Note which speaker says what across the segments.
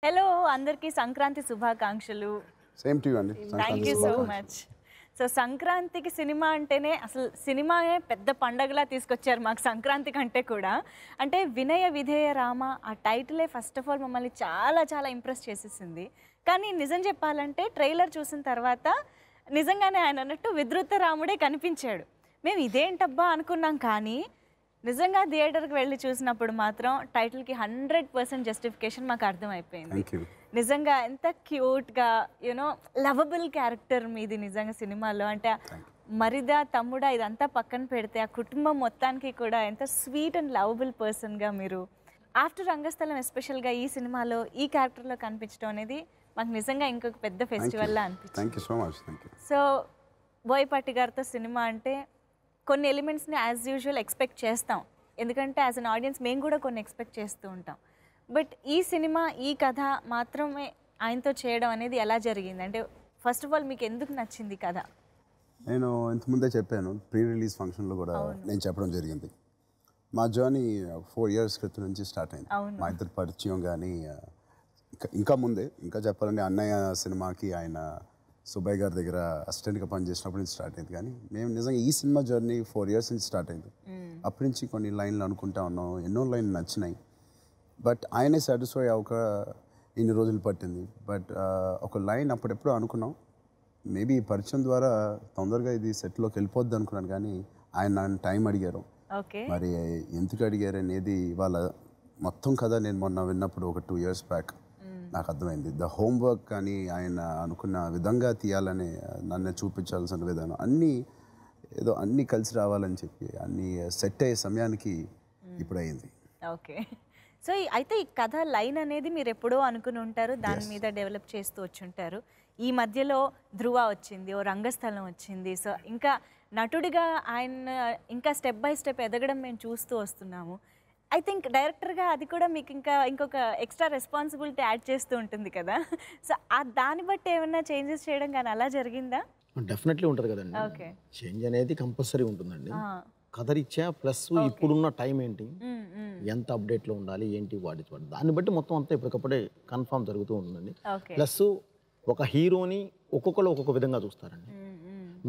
Speaker 1: Hello అందరికీ సంక్రాంతి శుభాకాంక్షలు.
Speaker 2: Same to you అండి.
Speaker 1: Thank you so much. So సంక్రాంతికి సినిమా అంటేనే అసలు సినిమాయే పెద్ద పండగలా తీసుకొచ్చారు మాకు సంక్రాంతి కంటే కూడా. అంటే వినయ విధేయ రామ ఆ టైటిలే ఫస్ట్ ఆఫ్ ఆల్ మమ్మల్ని చాలా చాలా ఇంప్రెస్ చేసేసింది. కానీ నిజం చెప్పాలంటే ట్రైలర్ చూసిన తర్వాత నిజంగానే ఆయన అన్నట్టు విధృత రాముడే కనిపించాడు. మేము ఇదేంటబ్బా అనుకున్నాం, కానీ నిజంగా థియేటర్కి వెళ్ళి చూసినప్పుడు మాత్రం టైటిల్కి 100% జస్టిఫికేషన్ మాకు అర్థమైపోయింది. నిజంగా ఎంత క్యూట్గా యూనో లవబుల్ క్యారెక్టర్ మీది నిజంగా సినిమాలో. అంటే మరిదా తమ్ముడా ఇదంతా పక్కన పెడితే ఆ కుటుంబం మొత్తానికి కూడా ఎంత స్వీట్ అండ్ లవబుల్ పర్సన్గా మీరు ఆఫ్టర్ రంగస్థలం ఎస్పెషల్గా ఈ సినిమాలో ఈ క్యారెక్టర్లో కనిపించడం అనేది మాకు నిజంగా ఇంకొక పెద్ద ఫెస్టివల్లా అనిపించింది. సో బోయపాటి గారితో సినిమా అంటే కొన్ని ఎలిమెంట్స్ని యాజ్ యూజువల్ ఎక్స్పెక్ట్ చేస్తాం, ఎందుకంటే యాజ్ అన్ ఆడియన్స్ మేము కూడా కొన్ని ఎక్స్పెక్ట్ చేస్తూ ఉంటాం. బట్ ఈ సినిమా ఈ కథ మాత్రమే ఆయనతో చేయడం అనేది ఎలా జరిగింది? అంటే ఫస్ట్ ఆఫ్ ఆల్ మీకు ఎందుకు నచ్చింది కథ?
Speaker 2: నేను ఇంతకుముందే చెప్పాను, ప్రీ రిలీజ్ ఫంక్షన్లో కూడా నేను చెప్పడం జరిగింది. మా జర్నీ 4 years క్రితం నుంచి స్టార్ట్ అయింది. మా ఇద్దరు పరిచయం కానీ ఇంకా ముందే, ఇంకా చెప్పాలంటే అన్నయ్య సినిమాకి ఆయన సుబ్బయ్య గారి దగ్గర అసిస్టెంట్గా పనిచేసినప్పుడు నుంచి స్టార్ట్ అయింది. కానీ మేము నిజంగా ఈ సినిమా జర్నీ 4 years నుంచి స్టార్ట్ అయింది. అప్పటి నుంచి కొన్ని లైన్లు అనుకుంటా ఉన్నాం, ఎన్నో లైన్లు నచ్చినాయి. బట్ ఆయనే సాటిస్ఫై అవ్వక ఇన్ని రోజులు పట్టింది. బట్ ఒక లైన్ అప్పుడెప్పుడో అనుకున్నాం, మేబీ ఈ పరిచయం ద్వారా తొందరగా ఇది సెట్లోకి వెళ్ళిపోద్ది అనుకున్నాను. కానీ ఆయన నన్ను టైం అడిగారు. మరి ఎందుకు అడిగారు అనేది వాళ్ళ మొత్తం కథ నేను మొన్న విన్నప్పుడు ఒక 2 years బ్యాక్ నాకు అర్థమైంది. ద హోంవర్క్ కానీ ఆయన అనుకున్న విధంగా తీయాలని, నన్ను చూపించాల్సిన విధానం అన్నీ కలిసి రావాలని చెప్పి అన్నీ సెట్ అయ్యే సమయానికి ఇప్పుడు అయింది.
Speaker 1: ఓకే. సో అయితే ఈ కథ లైన్ అనేది మీరు ఎప్పుడో అనుకుని ఉంటారు, దాని మీద డెవలప్ చేస్తూ వచ్చి ఉంటారు. ఈ మధ్యలో ధృవ వచ్చింది, ఓ రంగస్థలం వచ్చింది. సో ఇంకా నటుడిగా ఆయన ఇంకా స్టెప్ బై స్టెప్ ఎదగడం మేము చూస్తూ వస్తున్నాము. ఐ థింక్ డైరెక్టర్గా అది కూడా మీకు ఇంకొక ఎక్స్ట్రా రెస్పాన్సిబిలిటీ యాడ్ చేస్తూ ఉంటుంది కదా. సో దాన్ని బట్టి ఏమైనా చేంజెస్ చేయడం కానీ అలా జరిగిందా?
Speaker 3: డెఫినెట్లీ ఉంటుంది కదండి.
Speaker 1: ఓకే.
Speaker 3: చేంజ్ అనేది కంపల్సరీ ఉంటుందండి. కథ రీత్యా ప్లస్ ఇప్పుడున్న టైం ఏంటి, ఎంత అప్డేట్లో ఉండాలి ఏంటి, వాటి దాన్ని బట్టి మొత్తం అంతా ఇప్పటికప్పుడే కన్ఫర్మ్ జరుగుతూ ఉంటుందండి. ప్లస్ ఒక హీరోని ఒక్కొక్కరు ఒక్కొక్క విధంగా చూస్తారండి.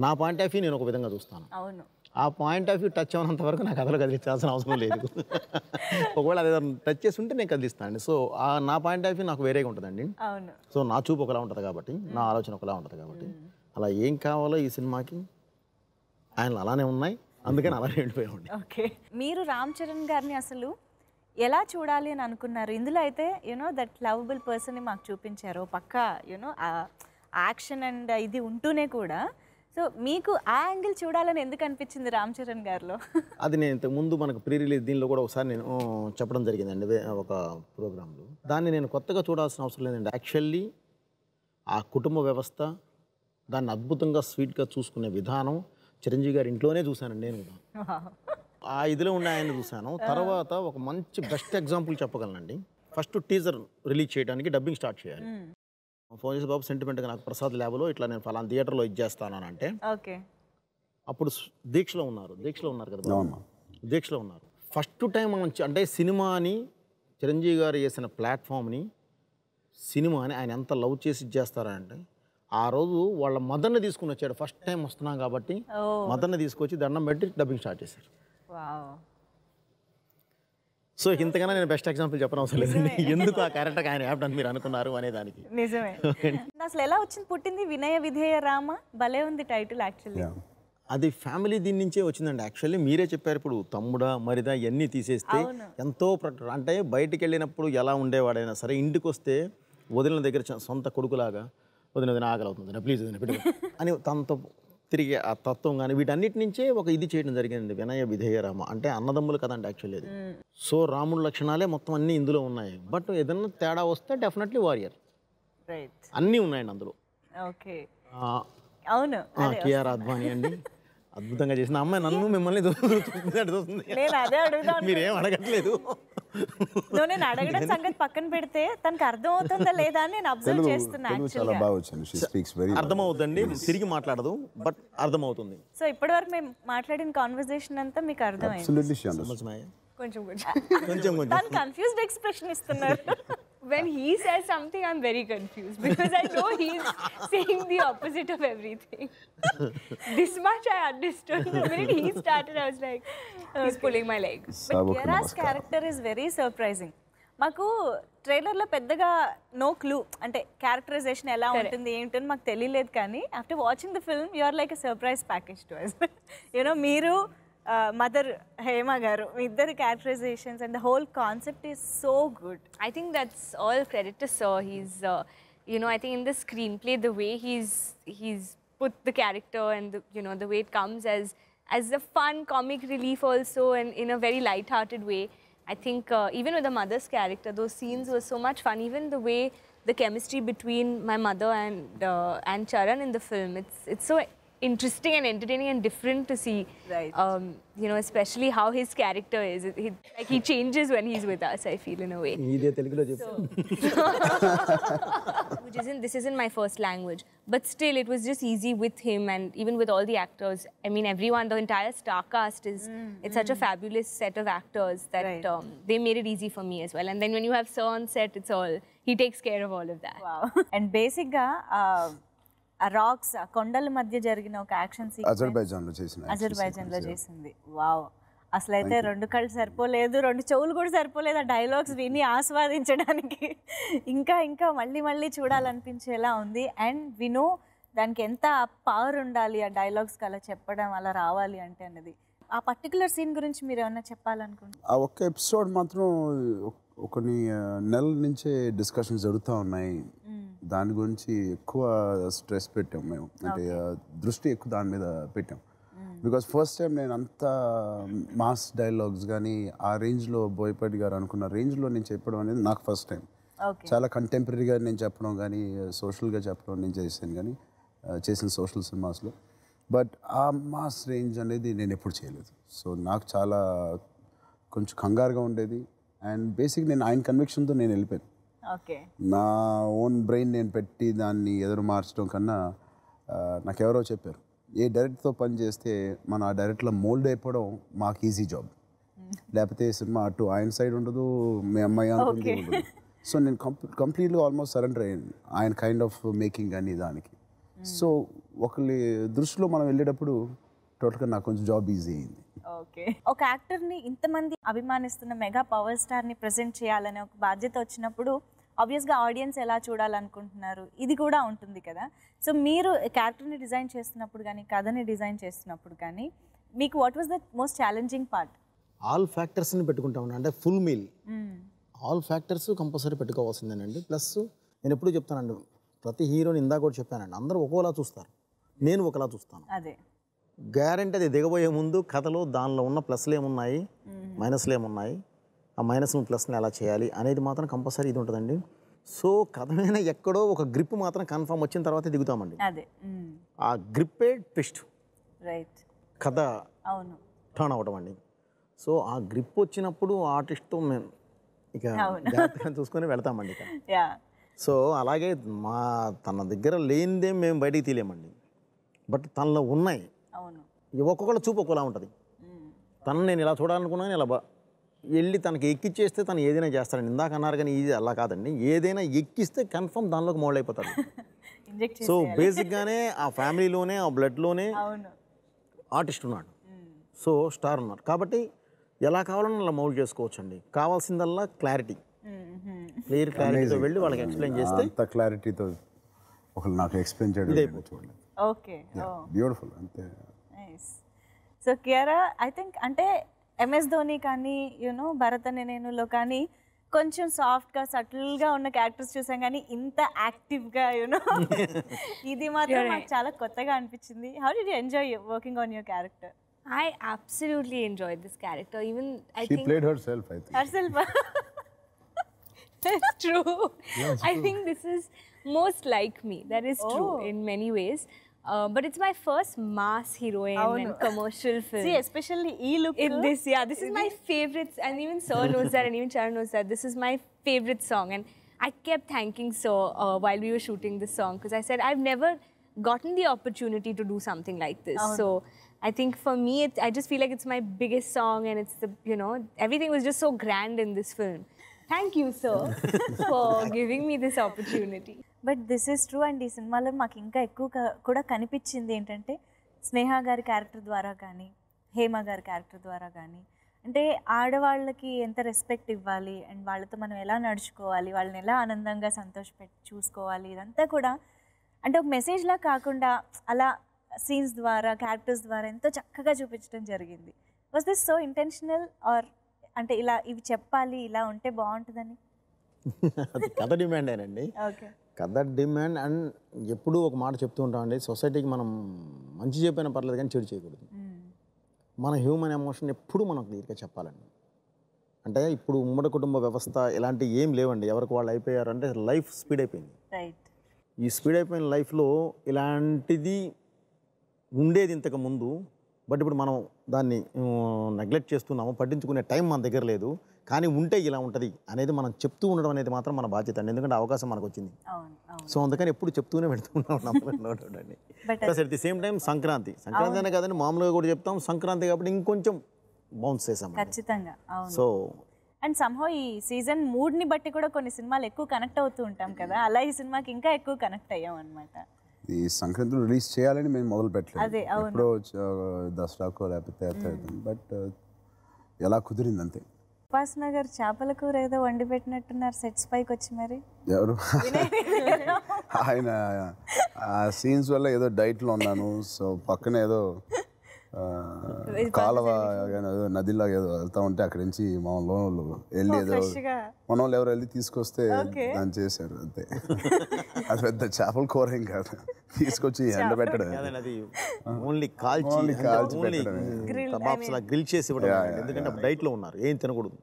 Speaker 3: నా పాయింట్ ఆఫ్ వ్యూ నేను ఒక విధంగా చూస్తాను. ఆ పాయింట్ ఆఫ్ వ్యూ టచ్ అవ్వనంత వరకు నాకు కథలు కదిలించాల్సిన అవసరం లేదు. ఒకవేళ అదే టచ్ చేసి ఉంటే నేను కదిలిస్తానండి. సో నా పాయింట్ ఆఫ్ వ్యూ నాకు వేరేగా ఉంటుందండి. సో నా చూపు ఒకలా ఉంటుంది కాబట్టి, నా ఆలోచన ఒకలా ఉంటుంది కాబట్టి, అలా ఏం కావాలో ఈ సినిమాకి ఆయన అలానే ఉన్నాయి, అందుకని అలానే వెళ్ళిపోయామండి.
Speaker 1: ఓకే. మీరు రామ్ చరణ్ గారిని అసలు ఎలా చూడాలి అని అనుకున్నారు? ఇందులో అయితే యూనో దట్ లవబుల్ పర్సన్ని మాకు చూపించారు, పక్కా యూనో యాక్షన్ అండ్ ఇది ఉంటూనే కూడా. సో మీకు ఆ యాంగిల్ చూడాలని ఎందుకు అనిపించింది రామ్ చరణ్ గారిలో?
Speaker 3: అది నేను ఇంతకుముందు మనకు ప్రీ రిలీజ్ దీనిలో కూడా ఒకసారి నేను చెప్పడం జరిగిందండి ఒక ప్రోగ్రాంలో. దాన్ని నేను కొత్తగా చూడాల్సిన అవసరం లేదండి. యాక్చువల్లీ ఆ కుటుంబ వ్యవస్థ, దాన్ని అద్భుతంగా స్వీట్గా చూసుకునే విధానం చిరంజీవి గారి ఇంట్లోనే చూశానండి నేను. ఆ ఇదిలో ఉన్న ఆయన చూశాను. తర్వాత ఒక మంచి బెస్ట్ ఎగ్జాంపుల్ చెప్పగలనండి. ఫస్ట్ టీజర్ రిలీజ్ చేయడానికి డబ్బింగ్ స్టార్ట్ చేయాలి. ఫోన్ చేసి బాబు సెంటిమెంట్గా నాకు ప్రసాద్ ల్యాబ్లో ఇట్లా నేను ఫలానా థియేటర్లో ఇచ్చేస్తాను అంటే, అప్పుడు దీక్షలో ఉన్నారు కదా, దీక్షలో ఉన్నారు. ఫస్ట్ టైం అంటే సినిమాని చిరంజీవి గారు వేసిన ప్లాట్ఫామ్ని, సినిమాని ఆయన ఎంత లవ్ చేసి ఇచ్చేస్తారంటే, ఆ రోజు వాళ్ళ మదర్ని తీసుకుని వచ్చాడు. ఫస్ట్ టైం వస్తున్నాం కాబట్టి మదర్ని తీసుకొచ్చి దండం పెట్టి డబ్బింగ్ స్టార్ట్ చేశారు. సో ఇంతకన్నా నేను బెస్ట్ ఎగ్జాంపుల్ చెప్పడం అవసరం లేదండి. ఎందుకు ఆ క్యారెక్టర్ ఆయన యాప్ట్ అని మీరు అనుకున్నారు అనే దానికి.
Speaker 1: నిజమే. అసలు ఎలా వచ్చింది పుట్టింది వినయ విధేయ రామ? భలే ఉంది టైటిల్ యాక్చువల్లీ.
Speaker 3: అది ఫ్యామిలీ దీని నుంచే వచ్చిందండి. యాక్చువల్లీ మీరే చెప్పారు, ఇప్పుడు తమ్ముడా మరిదా ఇవన్నీ తీసేస్తే ఎంతో అంటే బయటికి వెళ్ళినప్పుడు ఎలా ఉండేవాడైనా సరే, ఇంటికి వస్తే వదిలిన దగ్గర సొంత కొడుకులాగా వదిన ఆకలి అవుతుంది ప్లీజ్ వదిన అని తనతో తిరిగి ఆ తత్వం కానీ వీటన్నిటి నుంచే ఒక ఇది చేయడం జరిగింది వినయ విధేయ రామ. అంటే అన్నదమ్ములు కదండి యాక్చువల్లీ అది. సో రాముడి లక్షణాలే మొత్తం అన్నీ ఇందులో ఉన్నాయి. బట్ ఏదన్నా తేడా వస్తే డెఫినెట్లీ వారియర్ అన్నీ ఉన్నాయండి అందులో. కేఆర్ అద్వానీ అండి అద్భుతంగా చేసిన అమ్మాయి. నన్ను మిమ్మల్ని చూస్తుంది, మీరేం అడగట్లేదు.
Speaker 1: నేను అడగడం సంగతి పక్కన పెడితే తనకు అర్థం అవుతుందా లేదా అని నేను అబ్జర్వ్ చేస్తున్నా.
Speaker 3: అర్థమవుతుంది, తిరిగి మాట్లాడదు బట్ అర్థమవుతుంది.
Speaker 1: సో ఇప్పటి వరకు మేము మాట్లాడిన కాన్వర్సేషన్ అంతా మీకు అర్థమైంది?
Speaker 3: కొంచెం
Speaker 1: కొంచెం కన్ఫ్యూజ్డ్ ఎక్స్ప్రెషన్ ఇస్తున్నారు.
Speaker 4: when he says something, I'm very confused because I know he's saying the opposite of everything. This much I understood. The minute he started, I was like, he's pulling my leg.
Speaker 1: But Kiara's character is very surprising. మాకు ట్రైలర్లో పెద్దగా no clue, అంటే characterisation ఎలా ఉంటుంది ఏంటని మాకు తెలియలేదు, కానీ after watching the film you are like a surprise package to us. You know మీరు మదర్ హేమ గారు, మీ ఇద్దరు characterisations and the whole concept is so good.
Speaker 4: I think that's all credit to Sir. He's, you know, I think in the screenplay, the way he's put the character and the, you know, the way it comes as a fun comic relief also, and in a very light-hearted way. I think even with the mother's character, those scenes were so much fun. Even the way the chemistry between my mother and Charan in the film, it's so interesting and entertaining and different to see.
Speaker 1: Right.
Speaker 4: You know, especially how his character is. He changes when he's with us, I feel, in a way.
Speaker 3: ఇదే తెలుగులో చెప్పు.
Speaker 4: This isn't my first language, but still it was just easy with him, and even with all the actors. I mean, everyone, the entire star cast it's such a fabulous set of actors that
Speaker 1: Right.
Speaker 4: they made it easy for me as well. And then when you have Sir on set, he takes care of all of that.
Speaker 1: And బేసిక్గా ఆ racks, ఆ కొండల మధ్య జరిగిన ఒక action sequence
Speaker 2: అజర్బైజాన్లో చేసిన
Speaker 1: అజర్బైజాన్లో చేసింది. Wow, అసలు అయితే 2 కళ్ళు సరిపోలేదు, 2 చెవులు కూడా సరిపోలేదు ఆ డైలాగ్స్ విని ఆస్వాదించడానికి. ఇంకా ఇంకా మళ్ళీ మళ్ళీ చూడాలనిపించేలా ఉంది. అండ్ విను దానికి ఎంత పవర్ ఉండాలి ఆ డైలాగ్స్కి అలా చెప్పడం, అలా రావాలి అంటే అన్నది. ఆ పర్టికులర్ సీన్ గురించి మీరు ఏమన్నా చెప్పాలనుకుంటున్నారు?
Speaker 2: ఆ ఒక్క ఎపిసోడ్ మాత్రం కొన్ని నెలల నుంచే డిస్కషన్స్ జరుగుతూ ఉన్నాయి. దాని గురించి ఎక్కువ స్ట్రెస్ పెట్టాం మేము, అంటే దృష్టి ఎక్కువ దాని మీద పెట్టాం. బికాస్ ఫస్ట్ టైం నేను అంత మాస్ డైలాగ్స్ కానీ ఆ రేంజ్లో బోయపాటి గారు అనుకున్న రేంజ్లో నేను చెప్పడం అనేది నాకు ఫస్ట్ టైం. చాలా కంటెంపరీగా నేను చెప్పడం కానీ సోషల్గా చెప్పడం నేను చేశాను, కానీ చేసిన సోషల్ సినిమాస్లో. బట్ ఆ మాస్ రేంజ్ అనేది నేను ఎప్పుడు చేయలేదు. సో నాకు చాలా కొంచెం కంగారుగా ఉండేది. అండ్ బేసిక్ నేను ఆయన కన్విక్షన్తో నేను వెళ్ళిపోయాను. నా ఓన్ బ్రెయిన్ నేను పెట్టి దాన్ని ఎదురు మార్చడం కన్నా నాకు ఎవరో చెప్పారు, ఏ డైరెక్ట్తో పని చేస్తే మన ఆ డైరెక్ట్లో మోల్డ్ అయిపోవడం మాకు ఈజీ జాబ్, లేకపోతే సినిమా అటు ఆయన సైడ్ ఉండదు, మీ అమ్మాయి అనుకుంది ఉండదు. సో నేను కంప్లీట్గా ఆల్మోస్ట్ సరెండర్ అయ్యాను ఆయన కైండ్ ఆఫ్ మేకింగ్ అని దానికి. సో ఒకరి దృష్టిలో మనం వెళ్ళేటప్పుడు టోటల్గా నాకు కొంచెం జాబ్ ఈజీ అయింది.
Speaker 1: ఓకే, ఒక యాక్టర్ని ఇంతమంది అభిమానిస్తున్న మెగా పవర్ స్టార్ని ప్రజెంట్ చేయాలనే ఒక బాధ్యత వచ్చినప్పుడు ఆబ్వియస్గా ఆడియన్స్ ఎలా చూడాలనుకుంటున్నారు ఇది కూడా ఉంటుంది కదా. సో మీరు క్యారెక్టర్ని డిజైన్ చేస్తున్నప్పుడు కానీ కథని డిజైన్ చేస్తున్నప్పుడు కానీ మీకు what was the most challenging part?
Speaker 3: All ఫ్యాక్టర్స్ని పెట్టుకుంటామండి, అంటే full meal all factors compulsory పెట్టుకోవాల్సిందేనండి. ప్లస్ నేను ఎప్పుడు చెప్తానండి, ప్రతి హీరోని ఇందాక కూడా చెప్పానండి, అందరూ ఒక్కోలా చూస్తారు, నేను ఒకలా చూస్తాను.
Speaker 1: అదే
Speaker 3: గ్యారెంటీ అది దిగబోయే ముందు కథలో దానిలో ఉన్న ప్లస్లు ఏమున్నాయి మైనస్లు ఏమున్నాయి, ఆ మైనస్ను ప్లస్ని ఎలా చేయాలి అనేది మాత్రం కంపల్సరీ ఇది ఉంటుందండి. సో కథ మీద ఎక్కడో ఒక గ్రిప్ మాత్రం కన్ఫర్మ్ వచ్చిన తర్వాత దిగుతామండి.
Speaker 1: అదే
Speaker 3: ఆ గ్రిప్పే ట్విస్ట్,
Speaker 1: రైట్,
Speaker 3: కథ
Speaker 1: అవును
Speaker 3: టర్న్ అవడం అండి. సో ఆ గ్రిప్ వచ్చినప్పుడు ఆర్టిస్ట్తో మేము ఇక జాగ్రత్తగా చూసుకొని వెళ్తామండి ఇక. సో అలాగే తన దగ్గర లేనిదే మేము బయటికి తీయలేమండి, బట్ తనలో ఉన్నాయి. ఒక్కొక్కళ్ళ చూపు ఒక్కోలా ఉంటుంది. తను నేను ఇలా చూడాలనుకున్నాను, ఇలా వెళ్ళి తనకి ఎక్కిచ్చేస్తే తను ఏదైనా చేస్తాడండి. ఇందాక అన్నారు కానీ ఇది అలా కాదండి, ఏదైనా ఎక్కిస్తే కన్ఫర్మ్ దానిలోకి మోల్డ్ అయిపోతాడు. సో బేసిక్గానే ఆ ఫ్యామిలీలోనే ఆ బ్లడ్లోనే ఆర్టిస్ట్ ఉన్నాడు, సో స్టార్ ఉన్నారు. కాబట్టి ఎలా కావాలన్నా అలా మౌల్డ్ చేసుకోవచ్చు అండి. కావాల్సిందల్లా క్లారిటీ, క్లియర్ క్లారిటీతో వెళ్ళి వాళ్ళకి ఎక్స్ప్లెయిన్ చేస్తే
Speaker 2: అంత క్లారిటీతో ఒకళ్ళు నాకు ఎక్స్ప్లెయిన్ చేయడం చూడలేదు.
Speaker 1: ఓకే,
Speaker 2: బ్యూటిఫుల్ అంతే.
Speaker 1: సో కియారా ఐ థింక్ అంటే ఎంఎస్ ధోని కానీ యూనో భరత్ అనే నేనులో కానీ కొంచెం సాఫ్ట్గా సటిల్గా ఉన్న క్యారెక్టర్స్ చూసాం, కానీ ఇంత యాక్టివ్గా యూనో ఇది మాత్రం నాకు చాలా కొత్తగా అనిపించింది. How did you enjoy working on your character?
Speaker 4: I absolutely enjoyed this character. Even I
Speaker 2: She
Speaker 4: think
Speaker 2: played herself, I think.
Speaker 1: Herself.
Speaker 4: That's true. I think this is most like me. That is true in many ways. But it's my first mass heroine and commercial film.
Speaker 1: See, especially E look.
Speaker 4: This is my favorite, and even Sir knows that, and even Charan knows that. This is my favorite song, and I kept thanking Sir while we were shooting this song, because I said I've never gotten the opportunity to do something like this. So I think for me, I just feel like it's my biggest song, and it's the, you know, everything was just so grand in this film. Thank you, sir, for giving me this opportunity.
Speaker 1: But this is true. And ఈ సినిమాలో మాకు ఇంకా ఎక్కువ కూడా కనిపించింది ఏంటంటే స్నేహ గారి character ద్వారా కానీ హేమ గారి క్యారెక్టర్ ద్వారా కానీ అంటే ఆడవాళ్ళకి ఎంత రెస్పెక్ట్ ఇవ్వాలి అండ్ వాళ్ళతో మనం ఎలా నడుచుకోవాలి, వాళ్ళని ఎలా ఆనందంగా సంతోషపెట్టి చూసుకోవాలి, ఇదంతా కూడా అంటే ఒక మెసేజ్లా కాకుండా అలా సీన్స్ ద్వారా క్యారెక్టర్స్ ద్వారా ఎంతో చక్కగా చూపించడం జరిగింది. Was this so intentional or అంటే ఇలా ఇవి చెప్పాలి ఇలా ఉంటే బాగుంటుందని?
Speaker 3: అది కథ డిమాండేనండి.
Speaker 1: ఓకే.
Speaker 3: కథ డిమాండ్. అండ్ ఎప్పుడూ ఒక మాట చెప్తూ ఉంటామండి, సొసైటీకి మనం మంచి చెప్పినా పర్లేదు కానీ చెడు చేయకూడదు. మన హ్యూమన్ ఎమోషన్ ఎప్పుడు మనం క్లియర్గా చెప్పాలండి. అంటే ఇప్పుడు ఉమ్మడి కుటుంబ వ్యవస్థ ఇలాంటివి ఏం లేవండి. ఎవరికి వాళ్ళు అయిపోయారు అంటే లైఫ్ స్పీడ్ అయిపోయింది.
Speaker 1: రైట్.
Speaker 3: ఈ స్పీడ్ అయిపోయిన లైఫ్లో ఇలాంటిది ఉండేది ఇంతకు ముందు. బట్ ఇప్పుడు మనం దాన్ని నెగ్లెక్ట్ చేస్తున్నాము, పట్టించుకునే టైం మన దగ్గర లేదు. కానీ ఉంటే ఇలా ఉంటుంది అనేది మనం చెప్తూ ఉండడం అనేది మాత్రం మన బాధ్యత అండి. ఎందుకంటే అవకాశం మనకు వచ్చింది. సో అందుకని ఎప్పుడు చెప్తూనే పెడుతున్నాం. Plus at the same time Sankranti అనే కదండి, మామూలుగా కూడా చెప్తాం. సంక్రాంతి కాబట్టి ఇంకొంచెం బౌన్స్ చేసాం
Speaker 1: ఖచ్చితంగా.
Speaker 3: సో
Speaker 1: అండ్ సంహౌ ఈ సీజన్ మూడ్ని బట్టి కూడా కొన్ని సినిమాలు ఎక్కువ కనెక్ట్ అవుతూ ఉంటాం కదా, అలా ఈ సినిమాకి ఇంకా ఎక్కువ కనెక్ట్ అయ్యాం అనమాట.
Speaker 2: ఈ సంక్రాంతిలో రిలీజ్ చేయాలని మేము మొదలు
Speaker 1: అదే,
Speaker 2: పెట్టలేదు.
Speaker 1: అవును.
Speaker 2: ఎప్పుడో దసరాకో లేకపోతే బట్ ఎలా కుదిరింది అంతే.
Speaker 1: ఉపాసన గారు చేపల కూర ఏదో వండి పెట్టినట్టున్నారు సెట్స్ పైకి వచ్చి. మరి
Speaker 2: ఎవరు ఆయన ఆ సీన్స్ వల్ల ఏదో డైట్లో ఉన్నాను. సో పక్కన ఏదో కాలువ ఏదో నదిలో ఏదో వెళ్తా ఉంటే అక్కడి నుంచి మా లోన్లు వెళ్ళి ఏదో మన వాళ్ళు ఎవరు వెళ్ళి తీసుకొస్తే దాన్ని చేశారు అంతే. అది పెద్ద చేపల కూర ఏం కాదు, తీసుకొచ్చి ఎండ పెట్టడం.
Speaker 3: అది ఓన్లీ కాల్చి కబాబ్స్ లా గ్రిల్ చేసి ఇవ్వడం. ఎందుకంటే డైట్లో ఉన్నారు, ఏం తినకూడదు.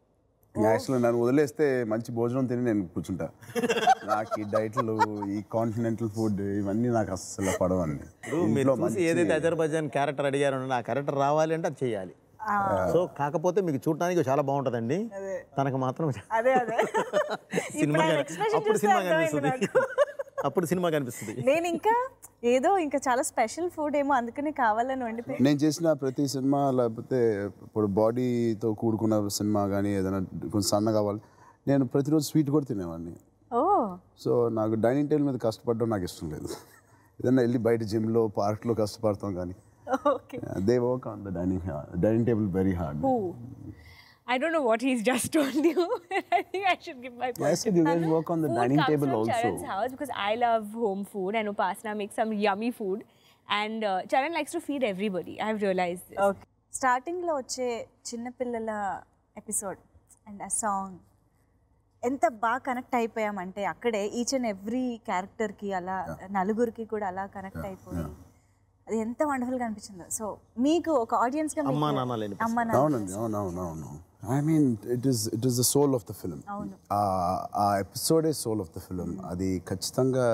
Speaker 2: యాక్చువల్లీ నన్ను వదిలేస్తే మంచి భోజనం తిని నేను కూర్చుంటా. నాకు ఈ డైట్లు, ఈ కాంటినెంటల్ ఫుడ్ ఇవన్నీ నాకు అస్సలు పడవండి.
Speaker 3: ఏదైతే అజర్బైజాన్ క్యారెక్టర్ అడిగారో ఆ క్యారెక్టర్ రావాలి అంటే అది చేయాలి. సో కాకపోతే మీకు చూడటానికి చాలా బాగుంటుందండి, తనకు మాత్రం అప్పుడు సినిమా కనిపిస్తుంది.
Speaker 1: నేను ఇంకా ఏదో ఇంకా చాలా స్పెషల్ ఫుడ్ ఏమో అందుకనే కావాలని వండిపోయి.
Speaker 2: నేను చేసిన ప్రతి సినిమా లేకపోతే ఇప్పుడు బాడీతో కూడుకున్న సినిమా కానీ ఏదైనా కొంచెం సన్న కావాలి, నేను ప్రతిరోజు స్వీట్ కూడా తినేవాడిని. సో నాకు డైనింగ్ టేబుల్ మీద కష్టపడడం నాకు ఇష్టం లేదు. ఏదైనా వెళ్ళి బయట జిమ్లో పార్క్లో కష్టపడతాం కానీ they work on the dining table very hard.
Speaker 4: I don't know what he's just told you. I think I should give my point.
Speaker 2: Yes, you guys work on the dining table also.
Speaker 4: Charan's house because I love home food and Upasana makes some yummy food and Charan likes to feed everybody. I have realized this.
Speaker 1: Okay. స్టార్టింగ్లో వచ్చే చిన్నపిల్లల episode and ఆ song ఎంత బాగా connect అయిపోయామంటే అక్కడే each and every క్యారెక్టర్కి అలా నలుగురికి కూడా అలా కనెక్ట్ అయిపోయి అది ఎంత వండర్ఫుల్గా అనిపించిందో. సో మీకు ఒక ఆడియన్స్గా
Speaker 2: అవును. I mean, it is the soul of the film. ఆ ఎపిసోడే soul of the film. అది ఖచ్చితంగా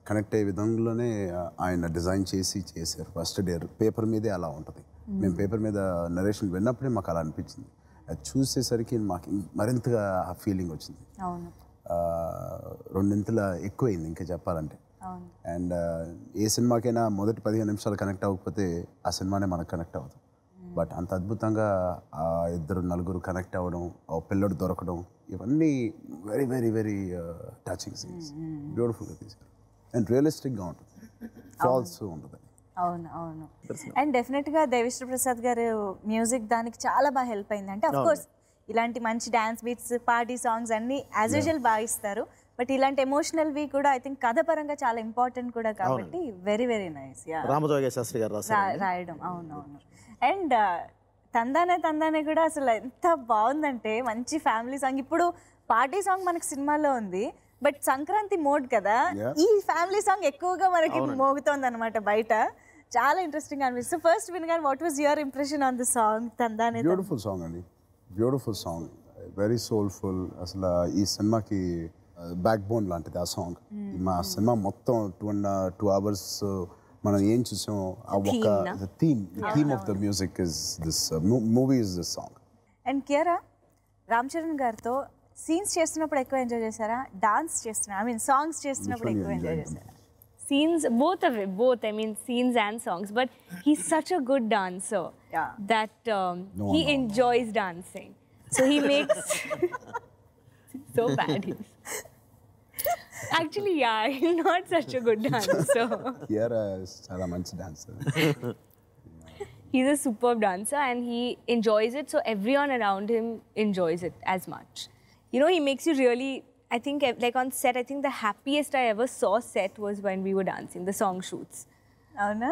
Speaker 2: కనెక్ట్ అయ్యే విధంగానే ఆయన డిజైన్ చేశారు. ఫస్ట్ డే పేపర్ మీదే అలా ఉంటుంది. మేము పేపర్ మీద నరేషన్ విన్నప్పుడే మాకు అలా అనిపించింది. అది చూసేసరికి మాకు మరింతగా ఆ ఫీలింగ్ వచ్చింది. రెండింతల ఎక్కువైంది ఇంకా చెప్పాలంటే. అండ్ ఏ సినిమాకైనా మొదటి 15 నిమిషాలు కనెక్ట్ అవ్వకపోతే ఆ సినిమానే మనకు కనెక్ట్ అవ్వదు. బట్ అంత అద్భుతంగా ఆ నలుగురు కనెక్ట్ అవ్వడం, ఆ పిల్లడు దొరకడం, ఇవన్నీ very very very touching scenes. బ్యూటిఫుల్గా తీశారు అండ్ రియలిస్టిక్గా ఉంటుంది, ఫాల్స్ ఉంటుంది.
Speaker 1: అవును. అండ్ డెఫినెట్గా దేవిశ్రీ ప్రసాద్ గారు మ్యూజిక్ దానికి చాలా బాగా హెల్ప్ అయింది. అంటే అఫ్కోర్స్ ఇలాంటి మంచి డ్యాన్స్ బీట్స్, పార్టీ సాంగ్స్ అన్నీ యాజ్ యూజువల్ బాగా ఇస్తారు. బట్ ఇలాంటి ఎమోషనల్వి కూడా ఐ థింక్ కథ పరంగా చాలా ఇంపార్టెంట్ కూడా కాబట్టి వెరీ వెరీ నైస్. రాయడం అవునవును. అండ్ తందానే కూడా అసలు ఎంత బాగుందంటే మంచి ఫ్యామిలీ సాంగ్. ఇప్పుడు పార్టీ సాంగ్ మనకి సినిమాలో ఉంది, బట్ సంక్రాంతి మోడ్ కదా, ఈ ఫ్యామిలీ సాంగ్ ఎక్కువగా మనకి మోగుతోంది అనమాట బయట. చాలా ఇంట్రెస్టింగ్ అనిపిస్తుంది. ఫస్ట్ వినగానే what was your impression on the song Thandaane?
Speaker 2: Beautiful song అండి, బ్యూటిఫుల్ సాంగ్, వెరీ సోల్ఫుల్. అసలు ఈ సినిమాకి బ్యాక్ బోన్ లాంటిది ఆ సాంగ్. మా సినిమా మొత్తం 2 hours మనం ఏం చూసాం ఆ ఒక theme of the music is this movie is this song.
Speaker 1: And Kiara, Ram Charan గారితో సీన్స్ చేస్తున్నప్పుడు ఎక్కువ ఎంజాయ్ చేశారా, డాన్స్ చేస్తున్నా ఐ మీన్ సాంగ్స్ చేస్తున్నప్పుడు ఎక్కువ ఎంజాయ్ చేశారా?
Speaker 4: Scenes, both. I mean, scenes and songs. But he's such a good dancer that he enjoys dancing. So he makes So bad. Actually, yeah, he's not such a good dancer.
Speaker 2: Kiara చాలా మంచి dancer.
Speaker 4: He's a superb dancer and he enjoys it, so everyone around him enjoys it as much. You know, he makes you really, I think, like on set, I think the happiest I ever saw set was when we were dancing, the song shoots.
Speaker 1: అవునా?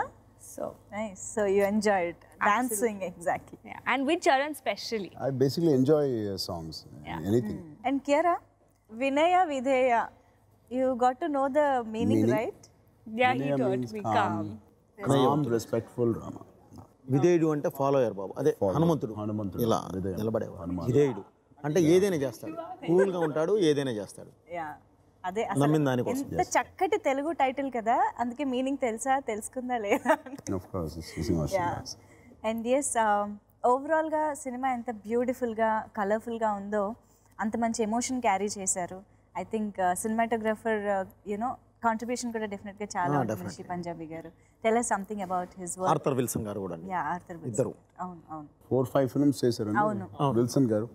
Speaker 4: So,
Speaker 1: nice. So you enjoyed dancing exactly.
Speaker 4: yeah. And with Charan especially.
Speaker 2: I basically enjoy songs, anything.
Speaker 1: And Kiara, Vinaya Vidheya, you got to know the meaning,
Speaker 2: Meaning?
Speaker 1: Right?
Speaker 4: Yeah, he
Speaker 2: Vinaya
Speaker 4: taught
Speaker 2: means
Speaker 4: me
Speaker 2: calm.
Speaker 4: calm.
Speaker 2: Calm, respectful Rama.
Speaker 3: విధేయుడు అంటే follower బాబు, అదే హనుమంతుడు.
Speaker 2: హనుమంతుడు.
Speaker 3: ఇలా
Speaker 2: విధేయుడు.
Speaker 3: నిలబడేవాడు. విధేయుడు అంటే ఏదైనా చేస్తాడు, కూల్గా ఉంటాడు, ఏదైనా చేస్తాడు.
Speaker 1: యా, అదే
Speaker 3: నమ్మిన
Speaker 1: అసలు
Speaker 3: దానికోసం.
Speaker 1: ఎంత చక్కటి తెలుగు టైటిల్ కదా, అందుకే మీనింగ్ తెలుసా, తెలుసుకుందా లేదా?
Speaker 2: Of course, it's emotional.
Speaker 1: And yes, ఓవరాల్గా సినిమా ఎంత బ్యూటిఫుల్గా కలర్ఫుల్గా ఉందో అంత మంచి ఎమోషన్ క్యారీ చేశారు. I think cinematographer you know contribution కూడా డెఫినెట్గా చాలా ఉంటుంది. Shri Punjabi garu, tell us something about his work.
Speaker 3: Arthur Wilson garu కూడా.
Speaker 1: Yeah, Arthur Wilson.
Speaker 3: ఇద్దరు.
Speaker 1: అవును అవును.
Speaker 2: 4-5 films చేశారు విల్సన్ గారు.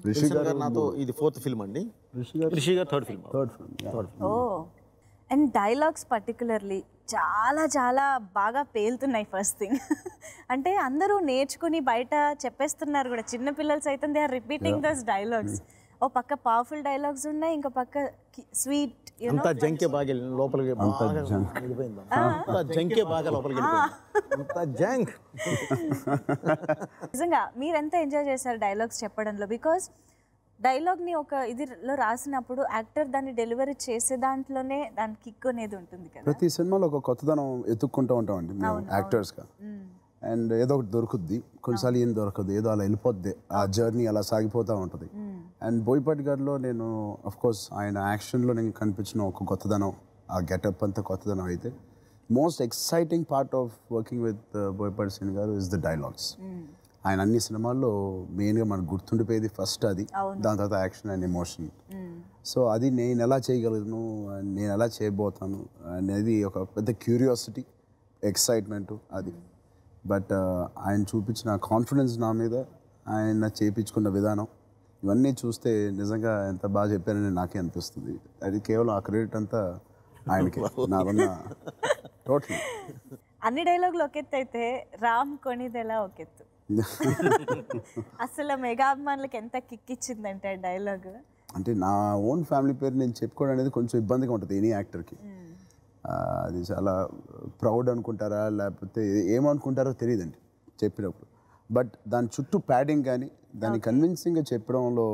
Speaker 2: రిషి
Speaker 3: విల్సన్
Speaker 2: గారు
Speaker 3: గారు నాతో ఇది 4th ఫిల్మ్ అండి. Rishi garu 3rd film.
Speaker 2: Third film.
Speaker 1: Oh, and dialogues particularly చాలా చాలా బాగా పేలుతున్నాయి. ఫస్ట్ థింగ్ అంటే అందరూ నేర్చుకుని బయట చెప్పేస్తున్నారు కూడా, చిన్నపిల్లలు సైతం they are repeating those dialogues. ఓ పక్క పవర్ఫుల్ డైలాగ్స్ ఉన్నాయి, ఇంకో పక్క స్వీట్
Speaker 3: అంతా జంకే బాగా లోపలికి వెళ్ళిపోయింది. అంతా జంకే బాగా లోపలికి వెళ్ళిపోయింది. అంతా జంక్.
Speaker 1: నిజంగా మీరు ఎంత ఎంజాయ్ చేశారు డైలాగ్స్ చెప్పడంలో? బికాజ్ డైలాగ్ని ఒక ఇదిలో రాసినప్పుడు యాక్టర్ దాన్ని డెలివరీ చేసే దాంట్లోనే దాని కిక్ అనేది ఉంటుంది కదా.
Speaker 2: ప్రతి సినిమాలో ఒక కొత్తదనం ఎత్తుక్కుంటూ ఉంటామండి మేము యాక్టర్స్గా. అండ్ ఏదో ఒకటి దొరుకుద్ది, కొన్నిసార్లు ఏం దొరకదు, ఏదో అలా వెళ్ళిపోద్ది, ఆ జర్నీ అలా సాగిపోతూ ఉంటుంది. అండ్ బోయపాటి గారిలో నేను కోర్స్ ఆయన యాక్షన్లో నేను కనిపించిన ఒక కొత్తదనం, ఆ గెటప్ అంతా కొత్తదనం అయితే most exciting part of working with Boyapati Srini గారు ఇస్ ద డైలాగ్స్. ఆయన అన్ని సినిమాల్లో మెయిన్గా మనకు గుర్తుండిపోయేది ఫస్ట్ అది, దాని తర్వాత యాక్షన్ అండ్ ఎమోషన్. సో అది నేను ఎలా చేయగలను, నేను ఎలా చేయబోతాను అనేది ఒక పెద్ద క్యూరియాసిటీ, ఎక్సైట్మెంట్ అది. బట్ ఆయన చూపించిన కాన్ఫిడెన్స్ నా మీద, ఆయన చేయించుకున్న విధానం, ఇవన్నీ చూస్తే నిజంగా ఎంత బాగా చెప్పారని నాకే అనిపిస్తుంది. అది కేవలం ఆ క్రెడిట్ అంతా ఆయనకి, నాకున్న టోటల్.
Speaker 1: అన్ని డైలాగులు ఒకెత్తు అయితే రామ్ కొనిదెలా ఒకెత్తు. అసలు మెగా అభిమానులకు ఎంత కిక్ ఇచ్చిందంటే డైలాగ్.
Speaker 2: అంటే నా ఓన్ ఫ్యామిలీ పేరు నేను చెప్పుకోవడం అనేది కొంచెం ఇబ్బందిగా ఉంటుంది ఎనీ యాక్టర్కి. అది చాలా ప్రౌడ్ అనుకుంటారా లేకపోతే ఏమనుకుంటారో తెలియదండి చెప్పినప్పుడు. బట్ దాని చుట్టూ ప్యాడింగ్ కానీ దాన్ని కన్విన్సింగ్గా చెప్పడంలో,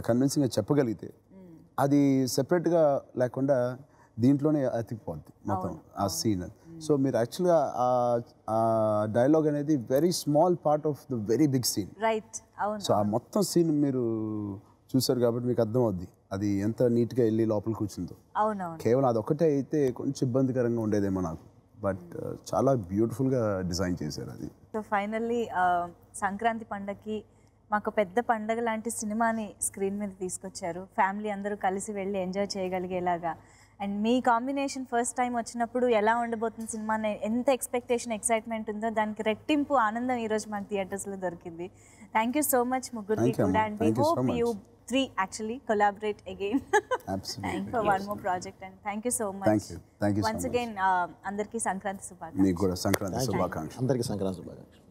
Speaker 2: కన్విన్సింగ్గా చెప్పగలిగితే అది సెపరేట్గా లేకుండా దీంట్లోనే అతికిపోద్ది మొత్తం ఆ సీన్. సో మీరు యాక్చువల్గా ఆ డైలాగ్ అనేది very small part of the very big scene.
Speaker 1: Right, అవును.
Speaker 2: సో ఆ మొత్తం సీన్ మీరు చూసారు కాబట్టి మీకు అర్థం అవుద్ది అది ఎంత నీట్గా వెళ్ళి లోపల కూర్చుందో.
Speaker 1: అవునవును.
Speaker 2: కేవలం అదొక్కటే అయితే కొంచెం ఇబ్బందికరంగా ఉండేదేమో నాకు, బట్ చాలా బ్యూటిఫుల్గా డిజైన్ చేశారు అది.
Speaker 1: సో ఫైనల్లీ సంక్రాంతి పండగకి మాకు పెద్ద పండగ లాంటి సినిమాని స్క్రీన్ మీద తీసుకొచ్చారు. ఫ్యామిలీ అందరూ కలిసి వెళ్ళి ఎంజాయ్ చేయగలిగేలాగా. అండ్ మీ కాంబినేషన్ ఫస్ట్ టైం వచ్చినప్పుడు ఎలా ఉండబోతుంది సినిమా, ఎంత ఎక్స్పెక్టేషన్, ఎక్సైట్మెంట్ ఉందో దానికి రెట్టింపు ఆనందం ఈరోజు మాకు థియేటర్స్లో దొరికింది. థ్యాంక్ యూ సో మచ్ ముగ్గురికి కూడా. And we hope you 3 actually collaborate again.
Speaker 2: Absolutely.
Speaker 1: for one more project, and thank you so much.
Speaker 2: Thank you
Speaker 1: once
Speaker 2: so
Speaker 1: again, andarki Sankranti Subhakankshalu.
Speaker 2: మీకు కూడా సంక్రాంతి శుభాకాంక్షలు.
Speaker 3: అందరికీ సంక్రాంతి శుభాకాంక్షలు.